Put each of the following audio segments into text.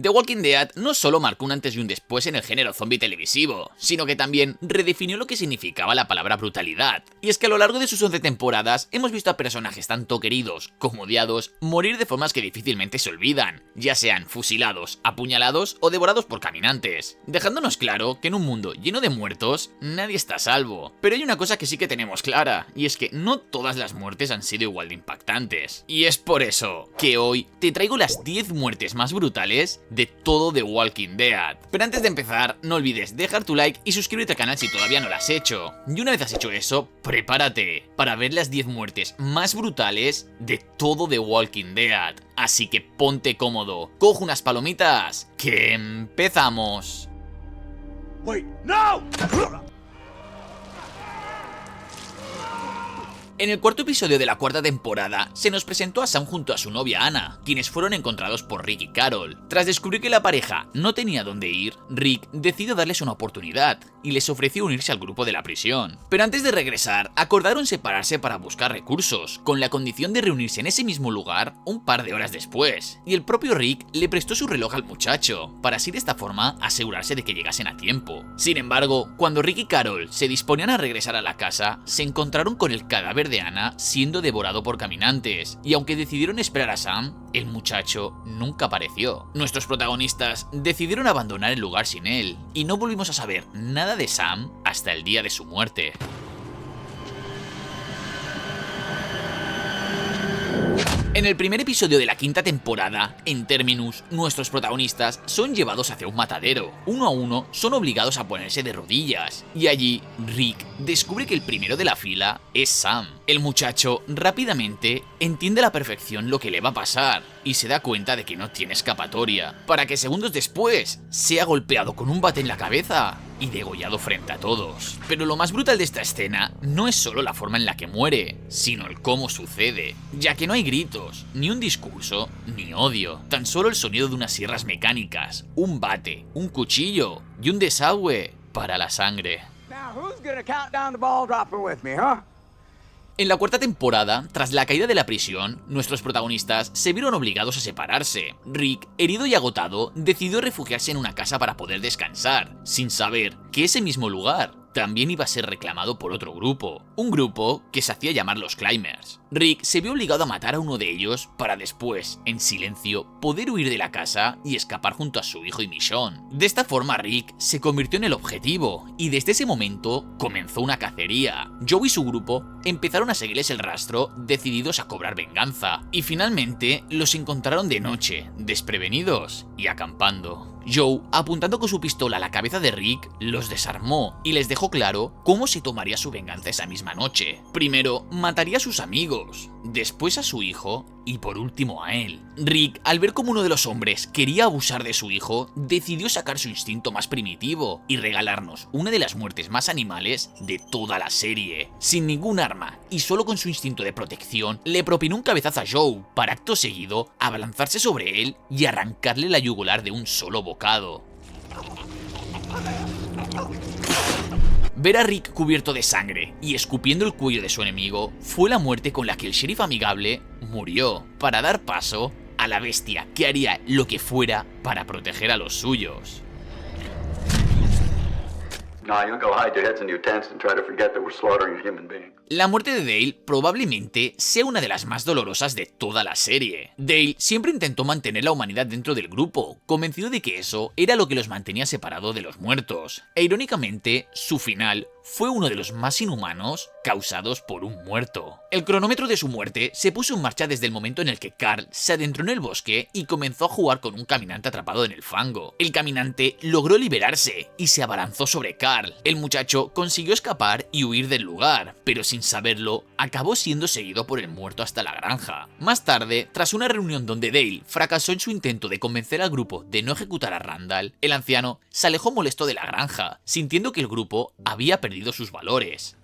The Walking Dead no solo marcó un antes y un después en el género zombie televisivo, sino que también redefinió lo que significaba la palabra brutalidad. Y es que a lo largo de sus 11 temporadas hemos visto a personajes tanto queridos como odiados morir de formas que difícilmente se olvidan, ya sean fusilados, apuñalados o devorados por caminantes, dejándonos claro que en un mundo lleno de muertos nadie está a salvo. Pero hay una cosa que sí que tenemos clara, y es que no todas las muertes han sido igual de impactantes. Y es por eso que hoy te traigo las 10 muertes más brutales de todo The Walking Dead. Pero antes de empezar, no olvides dejar tu like y suscribirte al canal si todavía no lo has hecho. Y una vez has hecho eso, prepárate para ver las 10 muertes más brutales de todo The Walking Dead. Así que ponte cómodo, coge unas palomitas, que empezamos. Wait, no! En el cuarto episodio de la cuarta temporada, se nos presentó a Sam junto a su novia Anna, quienes fueron encontrados por Rick y Carol. Tras descubrir que la pareja no tenía dónde ir, Rick decidió darles una oportunidad y les ofreció unirse al grupo de la prisión. Pero antes de regresar, acordaron separarse para buscar recursos, con la condición de reunirse en ese mismo lugar un par de horas después. Y el propio Rick le prestó su reloj al muchacho, para así de esta forma asegurarse de que llegasen a tiempo. Sin embargo, cuando Rick y Carol se disponían a regresar a la casa, se encontraron con el cadáver de Anna siendo devorado por caminantes, y aunque decidieron esperar a Sam, el muchacho nunca apareció. Nuestros protagonistas decidieron abandonar el lugar sin él, y no volvimos a saber nada de Sam hasta el día de su muerte. En el primer episodio de la quinta temporada, en Terminus, nuestros protagonistas son llevados hacia un matadero. Uno a uno son obligados a ponerse de rodillas, y allí Rick descubre que el primero de la fila es Sam. El muchacho rápidamente entiende a la perfección lo que le va a pasar y se da cuenta de que no tiene escapatoria, para que segundos después sea golpeado con un bate en la cabeza y degollado frente a todos. Pero lo más brutal de esta escena no es solo la forma en la que muere, sino el cómo sucede, ya que no hay gritos, ni un discurso, ni odio, tan solo el sonido de unas sierras mecánicas, un bate, un cuchillo y un desagüe para la sangre. En la cuarta temporada, tras la caída de la prisión, nuestros protagonistas se vieron obligados a separarse. Rick, herido y agotado, decidió refugiarse en una casa para poder descansar, sin saber que ese mismo lugar también iba a ser reclamado por otro grupo, un grupo que se hacía llamar los Climbers. Rick se vio obligado a matar a uno de ellos para después, en silencio, poder huir de la casa y escapar junto a su hijo y Michonne. De esta forma Rick se convirtió en el objetivo y desde ese momento comenzó una cacería. Joe y su grupo empezaron a seguirles el rastro, decididos a cobrar venganza, y finalmente los encontraron de noche, desprevenidos y acampando. Joe, apuntando con su pistola a la cabeza de Rick, los desarmó y les dejó claro cómo se tomaría su venganza esa misma noche. Primero, mataría a sus amigos, después a su hijo y por último a él. Rick, al ver cómo uno de los hombres quería abusar de su hijo, decidió sacar su instinto más primitivo y regalarnos una de las muertes más animales de toda la serie. Sin ningún arma y solo con su instinto de protección, le propinó un cabezazo a Joe para acto seguido abalanzarse sobre él y arrancarle la yugular de un solo bocado. Ver a Rick cubierto de sangre y escupiendo el cuello de su enemigo fue la muerte con la que el sheriff amigable murió, para dar paso a la bestia que haría lo que fuera para proteger a los suyos. La muerte de Dale probablemente sea una de las más dolorosas de toda la serie. Dale siempre intentó mantener la humanidad dentro del grupo, convencido de que eso era lo que los mantenía separados de los muertos. E irónicamente, su final fue uno de los más inhumanos causados por un muerto. El cronómetro de su muerte se puso en marcha desde el momento en el que Carl se adentró en el bosque y comenzó a jugar con un caminante atrapado en el fango. El caminante logró liberarse y se abalanzó sobre Carl. El muchacho consiguió escapar y huir del lugar, pero sin saberlo, acabó siendo seguido por el muerto hasta la granja. Más tarde, tras una reunión donde Dale fracasó en su intento de convencer al grupo de no ejecutar a Randall, el anciano se alejó molesto de la granja, sintiendo que el grupo había perdido sus valores.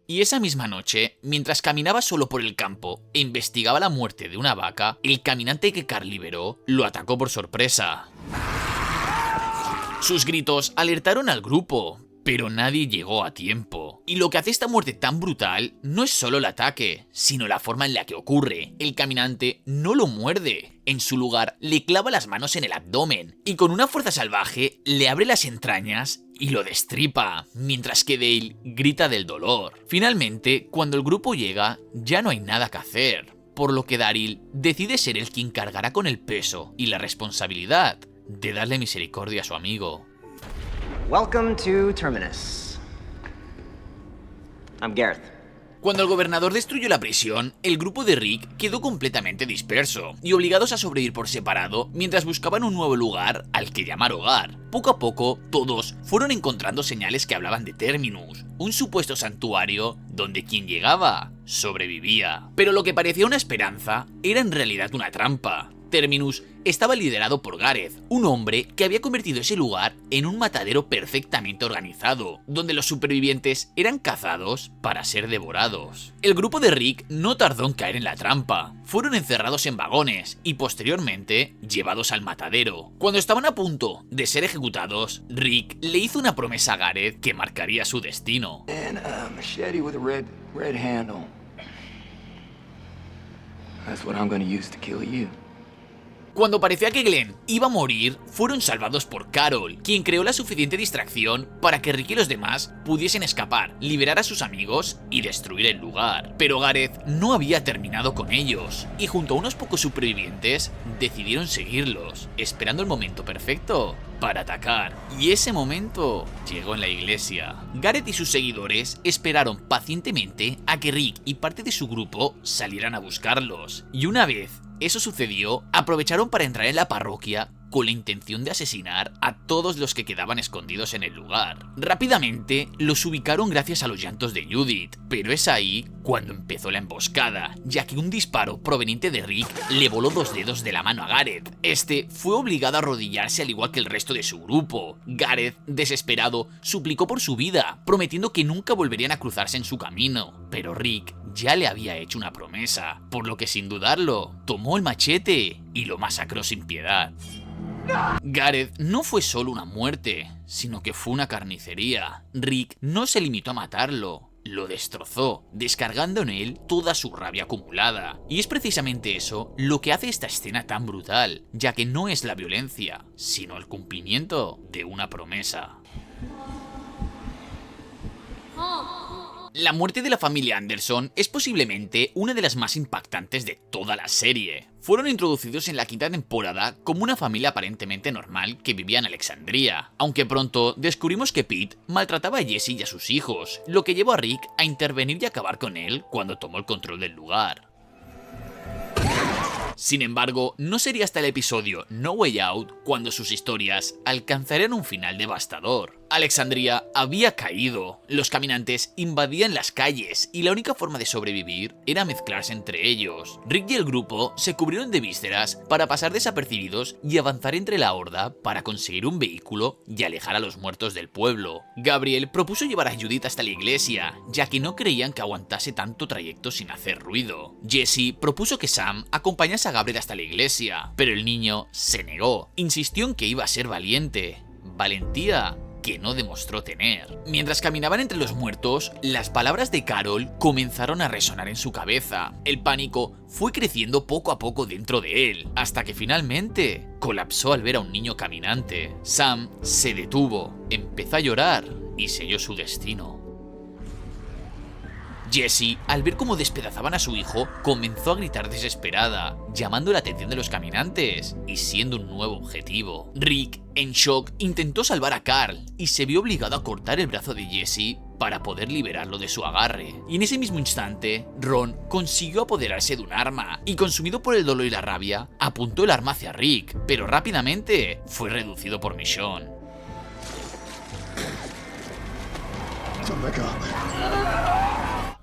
Y esa misma noche, mientras caminaba solo por el campo e investigaba la muerte de una vaca, el caminante que Carl liberó lo atacó por sorpresa. Sus gritos alertaron al grupo, pero nadie llegó a tiempo. Y lo que hace esta muerte tan brutal no es solo el ataque, sino la forma en la que ocurre. El caminante no lo muerde. En su lugar, le clava las manos en el abdomen y con una fuerza salvaje le abre las entrañas y lo destripa, mientras que Dale grita del dolor. Finalmente, cuando el grupo llega, ya no hay nada que hacer, por lo que Daryl decide ser el quien cargará con el peso y la responsabilidad de darle misericordia a su amigo. Welcome to Terminus. I'm Gareth. Cuando el gobernador destruyó la prisión, el grupo de Rick quedó completamente disperso y obligados a sobrevivir por separado mientras buscaban un nuevo lugar al que llamar hogar. Poco a poco, todos fueron encontrando señales que hablaban de Terminus, un supuesto santuario donde quien llegaba sobrevivía. Pero lo que parecía una esperanza era en realidad una trampa. Terminus estaba liderado por Gareth, un hombre que había convertido ese lugar en un matadero perfectamente organizado, donde los supervivientes eran cazados para ser devorados. El grupo de Rick no tardó en caer en la trampa, fueron encerrados en vagones y posteriormente llevados al matadero. Cuando estaban a punto de ser ejecutados, Rick le hizo una promesa a Gareth que marcaría su destino. And a machete with a red handle. That's what I'm gonna use to kill you. Cuando parecía que Glenn iba a morir, fueron salvados por Carol, quien creó la suficiente distracción para que Rick y los demás pudiesen escapar, liberar a sus amigos y destruir el lugar. Pero Gareth no había terminado con ellos, y junto a unos pocos supervivientes decidieron seguirlos, esperando el momento perfecto para atacar. Y ese momento llegó en la iglesia. Gareth y sus seguidores esperaron pacientemente a que Rick y parte de su grupo salieran a buscarlos, y una vez eso sucedió, aprovecharon para entrar en la parroquia con la intención de asesinar a todos los que quedaban escondidos en el lugar. Rápidamente los ubicaron gracias a los llantos de Judith, pero es ahí cuando empezó la emboscada, ya que un disparo proveniente de Rick le voló 2 dedos de la mano a Gareth. Este fue obligado a arrodillarse al igual que el resto de su grupo. Gareth, desesperado, suplicó por su vida, prometiendo que nunca volverían a cruzarse en su camino, pero Rick ya le había hecho una promesa, por lo que sin dudarlo, tomó el machete y lo masacró sin piedad. Gareth no fue solo una muerte, sino que fue una carnicería. Rick no se limitó a matarlo, lo destrozó, descargando en él toda su rabia acumulada. Y es precisamente eso lo que hace esta escena tan brutal, ya que no es la violencia, sino el cumplimiento de una promesa. La muerte de la familia Anderson es posiblemente una de las más impactantes de toda la serie. Fueron introducidos en la 5ª temporada como una familia aparentemente normal que vivía en Alexandria, aunque pronto descubrimos que Pete maltrataba a Jesse y a sus hijos, lo que llevó a Rick a intervenir y acabar con él cuando tomó el control del lugar. Sin embargo, no sería hasta el episodio No Way Out cuando sus historias alcanzarían un final devastador. Alexandria había caído, los caminantes invadían las calles y la única forma de sobrevivir era mezclarse entre ellos. Rick y el grupo se cubrieron de vísceras para pasar desapercibidos y avanzar entre la horda para conseguir un vehículo y alejar a los muertos del pueblo. Gabriel propuso llevar a Judith hasta la iglesia, ya que no creían que aguantase tanto trayecto sin hacer ruido. Jesse propuso que Sam acompañase a Gabriel hasta la iglesia, pero el niño se negó, insistió en que iba a ser valiente. Valentía que no demostró tener. Mientras caminaban entre los muertos, las palabras de Carol comenzaron a resonar en su cabeza. El pánico fue creciendo poco a poco dentro de él, hasta que finalmente colapsó al ver a un niño caminante. Sam se detuvo, empezó a llorar y selló su destino. Jessie, al ver cómo despedazaban a su hijo, comenzó a gritar desesperada, llamando la atención de los caminantes y siendo un nuevo objetivo. Rick, en shock, intentó salvar a Carl y se vio obligado a cortar el brazo de Jessie para poder liberarlo de su agarre. Y en ese mismo instante, Ron consiguió apoderarse de un arma y, consumido por el dolor y la rabia, apuntó el arma hacia Rick, pero rápidamente fue reducido por Michonne.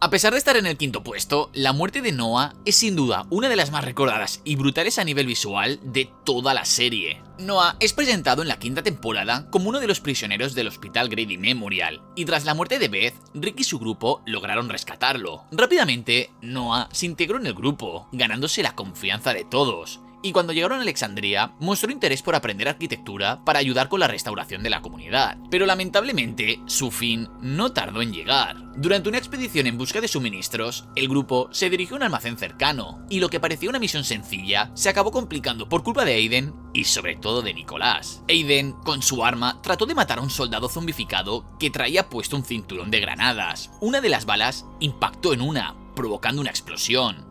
A pesar de estar en el 5º puesto, la muerte de Noah es sin duda una de las más recordadas y brutales a nivel visual de toda la serie. Noah es presentado en la 5ª temporada como uno de los prisioneros del Hospital Grady Memorial, y tras la muerte de Beth, Rick y su grupo lograron rescatarlo. Rápidamente, Noah se integró en el grupo, ganándose la confianza de todos, y cuando llegaron a Alexandria mostró interés por aprender arquitectura para ayudar con la restauración de la comunidad, pero lamentablemente su fin no tardó en llegar. Durante una expedición en busca de suministros, el grupo se dirigió a un almacén cercano, y lo que parecía una misión sencilla se acabó complicando por culpa de Aiden y sobre todo de Nicolás. Aiden, con su arma, trató de matar a un soldado zombificado que traía puesto un cinturón de granadas. Una de las balas impactó en una, provocando una explosión.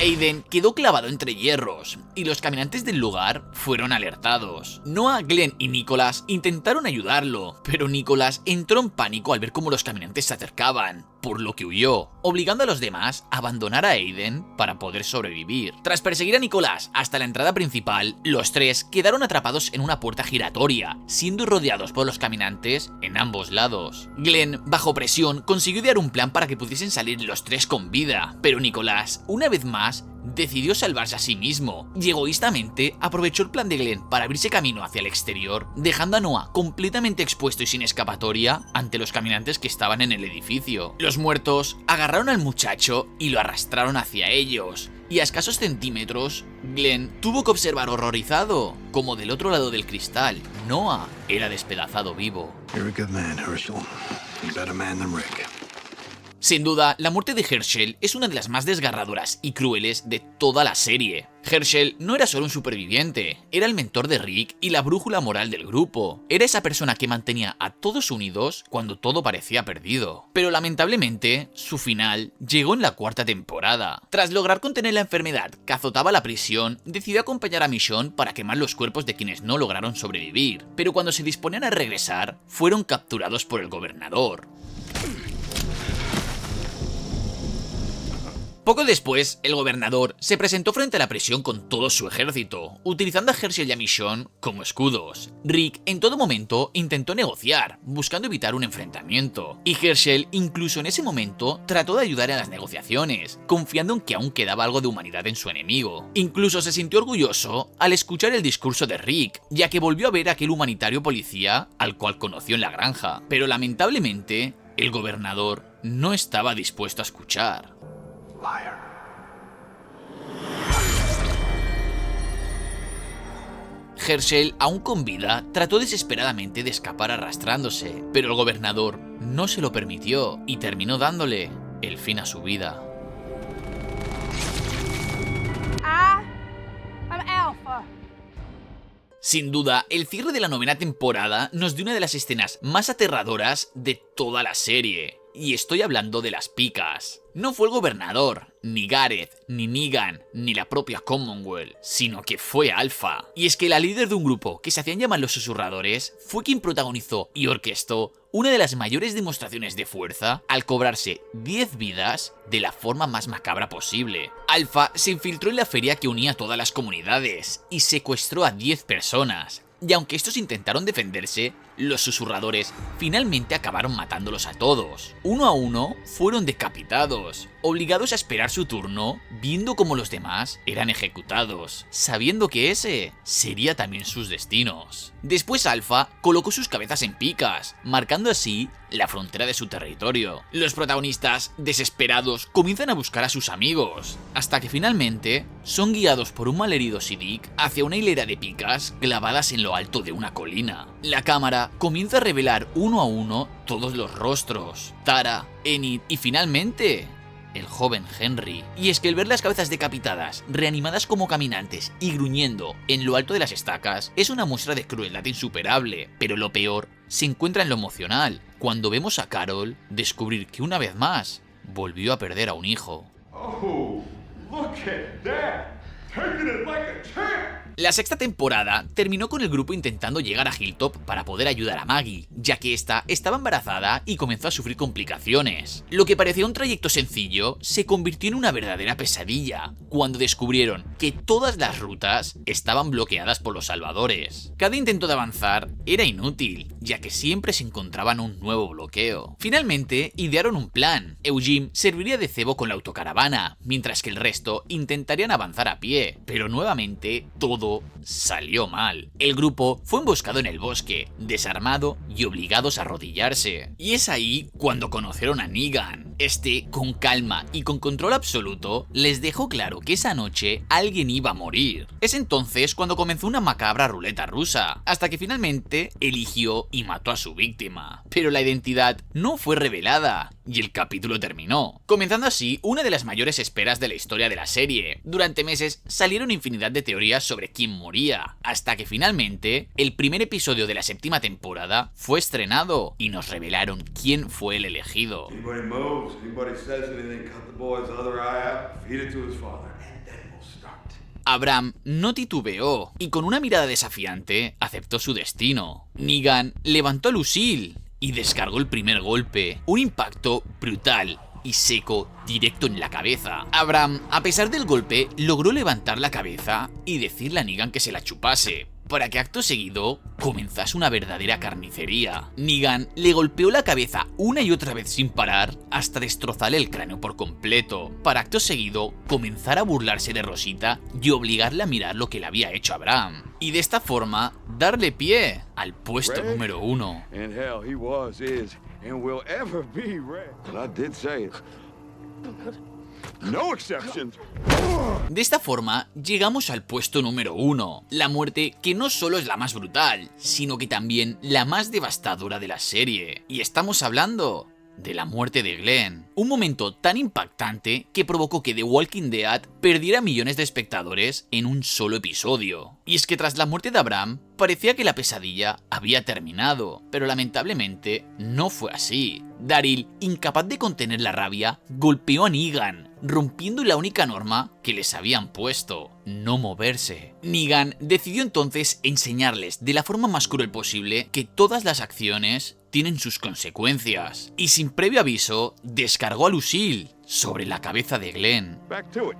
Aiden quedó clavado entre hierros, y los caminantes del lugar fueron alertados. Noah, Glenn y Nicholas intentaron ayudarlo, pero Nicholas entró en pánico al ver cómo los caminantes se acercaban, por lo que huyó, obligando a los demás a abandonar a Aiden para poder sobrevivir. Tras perseguir a Nicholas hasta la entrada principal, los tres quedaron atrapados en una puerta giratoria, siendo rodeados por los caminantes en ambos lados. Glenn, bajo presión, consiguió idear un plan para que pudiesen salir los tres con vida, pero Nicholas, una vez más, decidió salvarse a sí mismo, y egoístamente aprovechó el plan de Glenn para abrirse camino hacia el exterior, dejando a Noah completamente expuesto y sin escapatoria ante los caminantes que estaban en el edificio. Los muertos agarraron al muchacho y lo arrastraron hacia ellos, y a escasos centímetros, Glenn tuvo que observar horrorizado como del otro lado del cristal, Noah era despedazado vivo. You're a good man, Herschel. A better man than Rick. Sin duda, la muerte de Herschel es una de las más desgarradoras y crueles de toda la serie. Herschel no era solo un superviviente, era el mentor de Rick y la brújula moral del grupo. Era esa persona que mantenía a todos unidos cuando todo parecía perdido. Pero lamentablemente, su final llegó en la cuarta temporada. Tras lograr contener la enfermedad que azotaba la prisión, decidió acompañar a Michonne para quemar los cuerpos de quienes no lograron sobrevivir. Pero cuando se disponían a regresar, fueron capturados por el gobernador. Poco después, el gobernador se presentó frente a la prisión con todo su ejército, utilizando a Herschel y a Michonne como escudos. Rick en todo momento intentó negociar, buscando evitar un enfrentamiento, y Herschel incluso en ese momento trató de ayudar en las negociaciones, confiando en que aún quedaba algo de humanidad en su enemigo. Incluso se sintió orgulloso al escuchar el discurso de Rick, ya que volvió a ver a aquel humanitario policía al cual conoció en la granja, pero lamentablemente, el gobernador no estaba dispuesto a escuchar. Herschel, aún con vida, trató desesperadamente de escapar arrastrándose, pero el gobernador no se lo permitió y terminó dándole el fin a su vida. Sin duda, el cierre de la 9ª temporada nos dio una de las escenas más aterradoras de toda la serie. Y estoy hablando de las picas. No fue el gobernador, ni Gareth, ni Negan, ni la propia Commonwealth, sino que fue Alpha. Y es que la líder de un grupo que se hacían llamar los Susurradores fue quien protagonizó y orquestó una de las mayores demostraciones de fuerza al cobrarse 10 vidas de la forma más macabra posible. Alpha se infiltró en la feria que unía a todas las comunidades y secuestró a 10 personas. Y aunque estos intentaron defenderse, los Susurradores finalmente acabaron matándolos a todos. Uno a uno fueron decapitados, obligados a esperar su turno, viendo cómo los demás eran ejecutados, sabiendo que ese sería también sus destinos. Después Alpha colocó sus cabezas en picas, marcando así la frontera de su territorio. Los protagonistas, desesperados, comienzan a buscar a sus amigos, hasta que finalmente son guiados por un malherido Siddiq hacia una hilera de picas clavadas en lo alto de una colina. La cámara comienza a revelar uno a uno todos los rostros, Tara, Enid y finalmente el joven Henry. Y es que el ver las cabezas decapitadas, reanimadas como caminantes y gruñendo en lo alto de las estacas es una muestra de crueldad insuperable, pero lo peor se encuentra en lo emocional, cuando vemos a Carol descubrir que una vez más volvió a perder a un hijo. Oh, look at that! Taking it like a champ! La 6ª temporada terminó con el grupo intentando llegar a Hilltop para poder ayudar a Maggie, ya que esta estaba embarazada y comenzó a sufrir complicaciones. Lo que parecía un trayecto sencillo se convirtió en una verdadera pesadilla, cuando descubrieron que todas las rutas estaban bloqueadas por los salvadores. Cada intento de avanzar era inútil, ya que siempre se encontraban un nuevo bloqueo. Finalmente, idearon un plan. Eugene serviría de cebo con la autocaravana, mientras que el resto intentarían avanzar a pie, pero nuevamente todo salió mal. El grupo fue emboscado en el bosque, desarmado y obligados a arrodillarse. Y es ahí cuando conocieron a Negan, Este, con calma y con control absoluto, les dejó claro que esa noche alguien iba a morir. Es entonces cuando comenzó una macabra ruleta rusa, hasta que finalmente eligió y mató a su víctima. Pero la identidad no fue revelada y el capítulo terminó, comenzando así una de las mayores esperas de la historia de la serie. Durante meses salieron infinidad de teorías sobre quién moría, hasta que finalmente el primer episodio de la 7ª temporada fue estrenado y nos revelaron quién fue el elegido. Anybody moves, anybody says anything, cut the boy's other eye out, feed it to his father, and then we'll start. Abraham no titubeó y con una mirada desafiante aceptó su destino. Negan levantó a Lucille y descargó el primer golpe, un impacto brutal y seco directo en la cabeza. Abraham, a pesar del golpe, logró levantar la cabeza y decirle a Negan que se la chupase, para que acto seguido comenzase una verdadera carnicería. Negan le golpeó la cabeza una y otra vez sin parar hasta destrozarle el cráneo por completo, para acto seguido comenzar a burlarse de Rosita y obligarle a mirar lo que le había hecho Abraham. Y de esta forma darle pie al puesto número 1. In hell, he was, is, and will ever be Red. But I did say it. No exceptions. De esta forma, llegamos al puesto número 1, la muerte que no solo es la más brutal, sino que también la más devastadora de la serie. Y estamos hablando de la muerte de Glenn, un momento tan impactante que provocó que The Walking Dead perdiera millones de espectadores en un solo episodio. Y es que tras la muerte de Abraham, parecía que la pesadilla había terminado, pero lamentablemente no fue así. Daryl, incapaz de contener la rabia, golpeó a Negan, rompiendo la única norma que les habían puesto: no moverse. Negan decidió entonces enseñarles de la forma más cruel posible que todas las acciones tienen sus consecuencias, y sin previo aviso descargó a Lucille sobre la cabeza de Glenn. Back to it.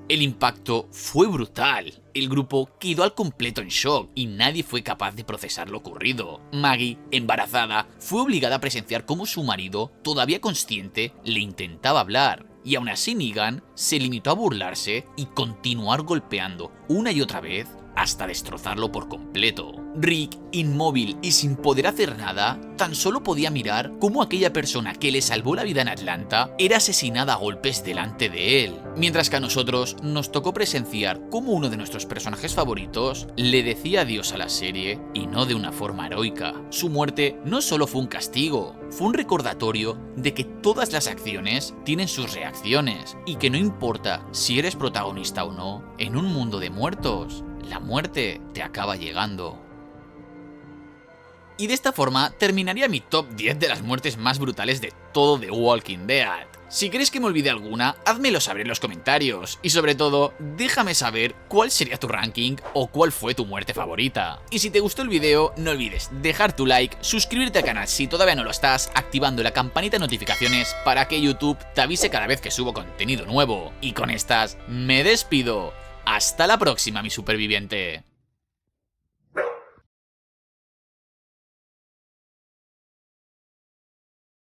El impacto fue brutal. El grupo quedó al completo en shock y nadie fue capaz de procesar lo ocurrido. Maggie, embarazada, fue obligada a presenciar cómo su marido, todavía consciente, le intentaba hablar. Y aún así Negan se limitó a burlarse y continuar golpeando una y otra vez hasta destrozarlo por completo. Rick, inmóvil y sin poder hacer nada, tan solo podía mirar cómo aquella persona que le salvó la vida en Atlanta era asesinada a golpes delante de él, mientras que a nosotros nos tocó presenciar cómo uno de nuestros personajes favoritos le decía adiós a la serie y no de una forma heroica. Su muerte no solo fue un castigo, fue un recordatorio de que todas las acciones tienen sus reacciones y que no importa si eres protagonista o no, en un mundo de muertos, la muerte te acaba llegando. Y de esta forma terminaría mi top 10 de las muertes más brutales de todo The Walking Dead. Si crees que me olvidé alguna, házmelo saber en los comentarios. Y sobre todo, déjame saber cuál sería tu ranking o cuál fue tu muerte favorita. Y si te gustó el video, no olvides dejar tu like, suscribirte al canal si todavía no lo estás, activando la campanita de notificaciones para que YouTube te avise cada vez que subo contenido nuevo. Y con estas, me despido. ¡Hasta la próxima, mi superviviente!